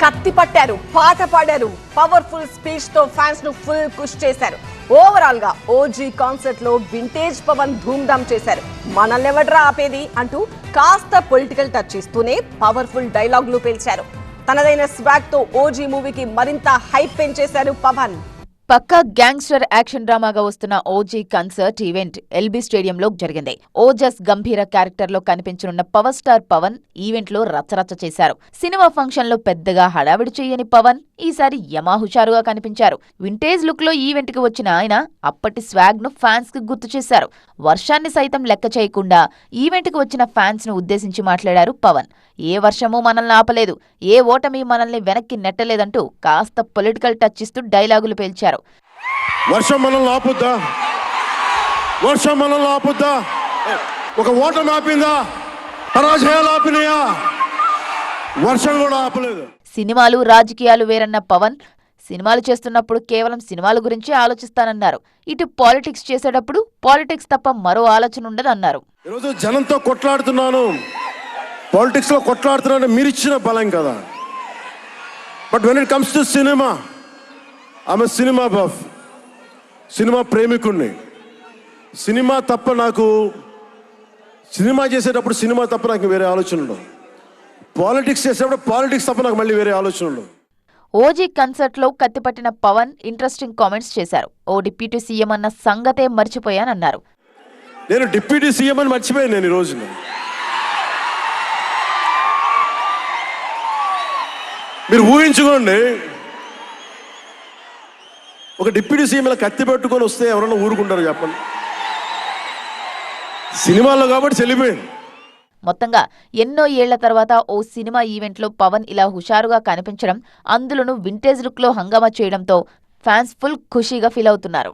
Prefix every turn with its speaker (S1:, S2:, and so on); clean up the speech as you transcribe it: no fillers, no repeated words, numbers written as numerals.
S1: కత్తి పట్టారు, పాట పాడారు, పవర్ఫుల్ స్పీచ్ తో ఫ్యాన్స్ ను ఫుల్ పుష్ చేశారు. ఓవరాల్ గా ఓజీ కాన్సర్ట్ లో వింటేజ్ పవన్ ధూమ్ధామ్ చేశారు. మనల్నెవడ్రా ఆపేది అంటూ కాస్త పొలిటికల్ టచ్ ఇస్తూనే పవర్ఫుల్ డైలాగులు పేల్చారు. తనదైన స్వాగ్ తో ఓజీ మూవీకి మరింత హైప్ పెంచేశారు పవన్.
S2: పక్కా గ్యాంగ్స్టర్ యాక్షన్ డ్రామాగా వస్తున్న ఓజీ కన్సర్ట్ ఈవెంట్ ఎల్బీ స్టేడియంలో జరిగింది. ఓజస్ గంభీర క్యారెక్టర్ లో కనిపించనున్న పవర్ స్టార్ పవన్ ఈవెంట్ లో రచ్చరచ్చ చేశారు. సినిమా ఫంక్షన్ లో పెద్దగా హడావిడి చేయని పవన్ ఈసారి యమా హుషారుగా కనిపించారు. వింటేజ్ లుక్ లో ఈవెంట్ కి వచ్చిన ఆయన అప్పటి స్వాగ్ ను ఫ్యాన్స్ కి గుర్తు చేశారు. వర్షాన్ని సైతం లెక్క చేయకుండా ఈవెంట్ కు వచ్చిన ఫ్యాన్స్ ను ఉద్దేశించి మాట్లాడారు పవన్. ఏ వర్షమూ మనల్ని ఆపలేదు, ఏ ఓటమి మనల్ని వెనక్కి నెట్టలేదంటూ కాస్త పొలిటికల్ టచ్ ఇస్తూ డైలాగులు పేల్చారు.
S3: వర్షం మనల్ని ఆపుద్దా? వర్షం మనల్ని ఆపుద్దా? ఒక ఓటమి ఆపిందా? పరాజయాలు ఆపినాయా? వర్షం కూడా ఆపలేదు.
S2: సినిమాలు రాజకీయాలు వేరన్న పవన్ సినిమాలు చేస్తున్నప్పుడు కేవలం సినిమాల గురించి ఆలోచిస్తానన్నారు. ఇటు పాలిటిక్స్ చేసేటప్పుడు పాలిటిక్స్ తప్ప మరో ఆలోచన ఉండదన్నారు.
S3: ఈరోజు జనంతో కొట్లాడుతున్నాను, పాలిటిక్స్ లో కొట్లాడుతున్నాను, మీరు ఇచ్చిన బలం కదా. But when it comes to cinema, ఆమె సినిమా బఫ్, సినిమా ప్రేమికుణ్ణి. సినిమా తప్ప నాకు, సినిమా చేసేటప్పుడు సినిమా తప్ప నాకు వేరే ఆలోచన ఉండవు. పాలిటిక్స్ చేసేటప్పుడు పాలిటిక్స్ తప్ప నాకు మళ్ళీ వేరే ఆలోచన ఉండవు.
S2: ఓజీ కన్సర్ట్ లో కత్తిపట్టిన పవన్ ఇంట్రెస్టింగ్ కామెంట్స్ చేశారు. ఓ డిప్యూటీ సీఎం అన్న సంగతే మర్చిపోయానన్నారు.
S3: నేను డిప్యూటీ సీఎం అని మర్చిపోయాను. నేను ఈ రోజు మీరు ఊహించుకోండి, ఒక డిప్యూటీ సీఎం ఇలా కత్తి పెట్టుకొని వస్తే ఎవరన్నా ఊరుకుంటారు చెప్పండి? సినిమాల్లో కాబట్టి చెల్లిపోయింది.
S2: మొత్తంగా ఎన్నో ఏళ్ల తర్వాత ఓ సినిమా ఈవెంట్లో పవన్ ఇలా హుషారుగా కనిపించడం, అందులోనూ వింటేజ్ లుక్ లో హంగామా చేయడంతో ఫ్యాన్స్ ఫుల్ ఖుషీగా ఫీల్ అవుతున్నారు.